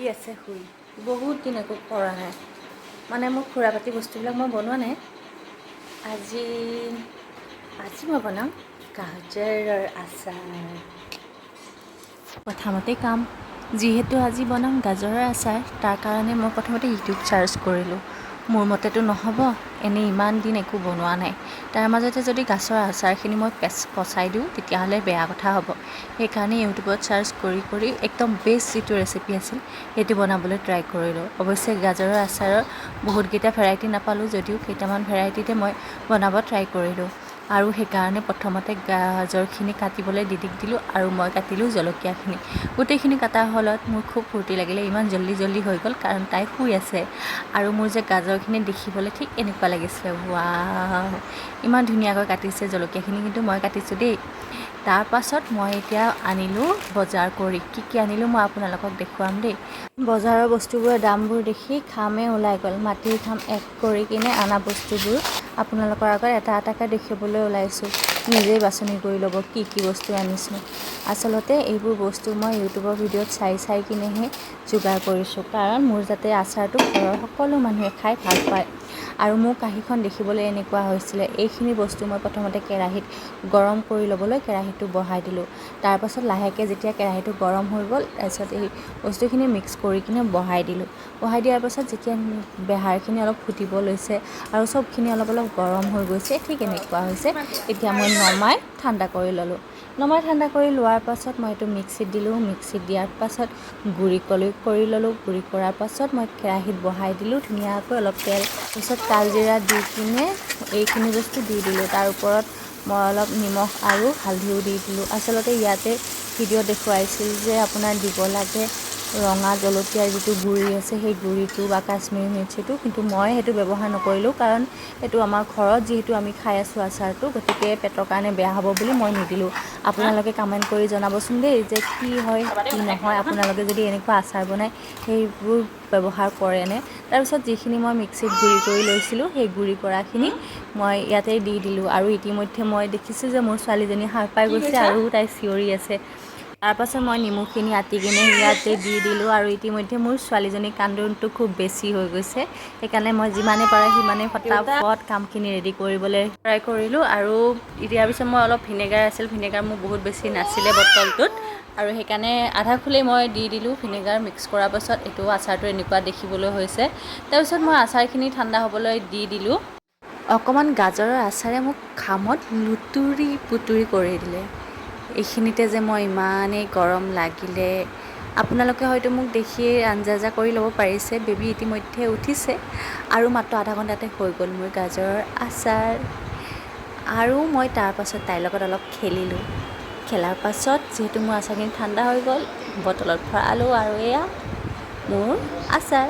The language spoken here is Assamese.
আছে শুই বহুত দিন একো কৰা নাই মানে মোৰ খুৰাপাতি বস্তুবিলাক মই বনোৱা নাই আজি মই বনাম গাজৰৰ আচাৰ প্ৰথমতে কাম যিহেতু আজি বনাম গাজৰৰ আচাৰ তাৰ কাৰণে মই প্ৰথমতে ইউটিউব চাৰ্চ কৰিলোঁ মোৰ মতেতো নহ'ব এনেই ইমান দিন একো বনোৱা নাই তাৰ মাজতে যদি গাজৰৰ আচাৰখিনি মই পচাই দিওঁ তেতিয়াহ'লে বেয়া কথা হ'ব সেইকাৰণে ইউটিউবত চাৰ্চ কৰি একদম বেষ্ট যিটো ৰেচিপি আছিল সেইটো বনাবলৈ ট্ৰাই কৰিলোঁ অৱশ্যে গাজৰৰ আচাৰৰ বহুতকেইটা ভেৰাইটি নাপালোঁ যদিও কেইটামান ভেৰাইটিতে মই বনাব ট্ৰাই কৰিলোঁ আৰু সেইকাৰণে প্ৰথমতে গাজৰখিনি কাটিবলৈ দিদিক দিলোঁ আৰু মই কাটিলোঁ জলকীয়াখিনি গোটেইখিনি কটাৰ ফলত মোৰ খুব ফূৰ্তি লাগিলে ইমান জল্দি হৈ গ'ল কাৰণ তাই শুই আছে আৰু মোৰ যে গাজৰখিনি দেখিবলৈ ঠিক এনেকুৱা লাগিছিলে ৱাও ইমান ধুনীয়াকৈ কাটিছে জলকীয়াখিনি কিন্তু মই কাটিছোঁ দেই তাৰ পাছত মই এতিয়া আনিলোঁ বজাৰ কৰি কি আনিলোঁ মই আপোনালোকক দেখুৱাম দেই বজাৰৰ বস্তুবোৰৰ দামবোৰ দেখি খামে ওলাই গ'ল মাটিৰ খাম এক কৰি কিনে আনা বস্তুবোৰ আপোনালোকৰ আগত এটা এটাকৈ দেখিবলৈ ওলাইছোঁ নিজেই বাছনি কৰি ল'ব কি বস্তু আনিছোঁ আচলতে এইবোৰ বস্তু মই ইউটিউবৰ ভিডিঅ'ত চাই কিনেহে যোগাৰ কৰিছোঁ কাৰণ মোৰ যাতে আচাৰটো ঘৰৰ সকলো মানুহে খাই ভাল পায় আৰু মোৰ কাঁহীখন দেখিবলৈ এনেকুৱা হৈছিলে এইখিনি বস্তু মই প্ৰথমতে কেৰাহীত গৰম কৰি ল'বলৈ কেৰাহীটো বহাই দিলোঁ তাৰপাছত লাহেকৈ যেতিয়া কেৰাহীটো গৰম হৈ গ'ল তাৰপিছত এই বস্তুখিনি মিক্স কৰি কিনে বহাই দিয়াৰ পাছত যেতিয়া বেহাৰখিনি অলপ ফুটিব লৈছে আৰু চবখিনি অলপ গৰম হৈ গৈছে ঠিক এনেকুৱা হৈছে এতিয়া মই নমাই ঠাণ্ডা কৰি ল'লোঁ ঠাণ্ডা কৰি লোৱাৰ পাছত মই এইটো মিক্সিত দিলোঁ মিক্সিত দিয়াৰ পাছত গুড়ি কৰি ল'লোঁ গুড়ি কৰাৰ পাছত মই কেৰাহীত বহাই দিলোঁ ধুনীয়াকৈ অলপ তেল তাৰপিছত কালজিৰা দি কিনে এইখিনি বস্তু দি দিলোঁ তাৰ ওপৰত মই অলপ নিমখ আৰু হালধিও দি দিলোঁ আচলতে ইয়াতে ভিডিঅ' দেখুৱাইছিল যে আপোনাৰ দিব লাগে ৰঙা জলকীয়াৰ যিটো গুড়ি আছে সেই গুড়িটো বা কাশ্মীৰী মিৰ্চিটো কিন্তু মই সেইটো ব্যৱহাৰ নকৰিলোঁ কাৰণ সেইটো আমাৰ ঘৰত যিহেতু আমি খাই আছোঁ আচাৰটো গতিকে পেটৰ কাৰণে বেয়া হ'ব বুলি মই নিদিলোঁ আপোনালোকে কমেণ্ট কৰি জনাবচোন দেই যে কি হয় কি নহয় আপোনালোকে যদি এনেকুৱা আচাৰ বনায় সেইবোৰ ব্যৱহাৰ কৰেনে তাৰপিছত যিখিনি মই মিক্সিত গুড়ি কৰি লৈছিলোঁ সেই গুড়ি কৰাখিনি মই ইয়াতে দি দিলোঁ আৰু ইতিমধ্যে মই দেখিছোঁ যে মোৰ ছোৱালীজনী সাৰ পাই গৈছে আৰু তাই চিঞৰি আছে তাৰপাছত মই নিমখখিনি আতি কিনে ইয়াতে দি দিলোঁ আৰু ইতিমধ্যে মোৰ ছোৱালীজনীৰ কান্দোনটো খুব বেছি হৈ গৈছে সেইকাৰণে মই যিমানে পাৰে সিমানে ফটাফট কামখিনি ৰেডি কৰিবলৈ ট্ৰাই কৰিলোঁ আৰু ইয়াৰ পিছত মই অলপ ভিনেগাৰ মোৰ বহুত বেছি নাছিলে বটলটোত আৰু সেইকাৰণে আধা খুলেই মই দি দিলোঁ ভিনেগাৰ মিক্স কৰাৰ পাছত এইটো আচাৰটো এনেকুৱা দেখিবলৈ হৈছে তাৰপিছত মই আচাৰখিনি ঠাণ্ডা হ'বলৈ দি দিলোঁ অকণমান গাজৰৰ আচাৰে মোক খামত লুতুৰি পুতুৰি কৰি দিলে এইখিনিতে যে মই ইমানেই গৰম লাগিলে আপোনালোকে হয়তো মোক দেখিয়ে আঞ্জা কৰি ল'ব পাৰিছে বেবী ইতিমধ্যে উঠিছে আৰু মাত্ৰ আধা ঘণ্টাতে হৈ গ'ল মোৰ গাজৰৰ আচাৰ আৰু মই তাৰ পাছত তাইৰ লগত অলপ খেলাৰ পাছত যিহেতু মোৰ আচাৰখিনি ঠাণ্ডা হৈ গ'ল বটলত ভৰালোঁ আৰু এয়া মোৰ আচাৰ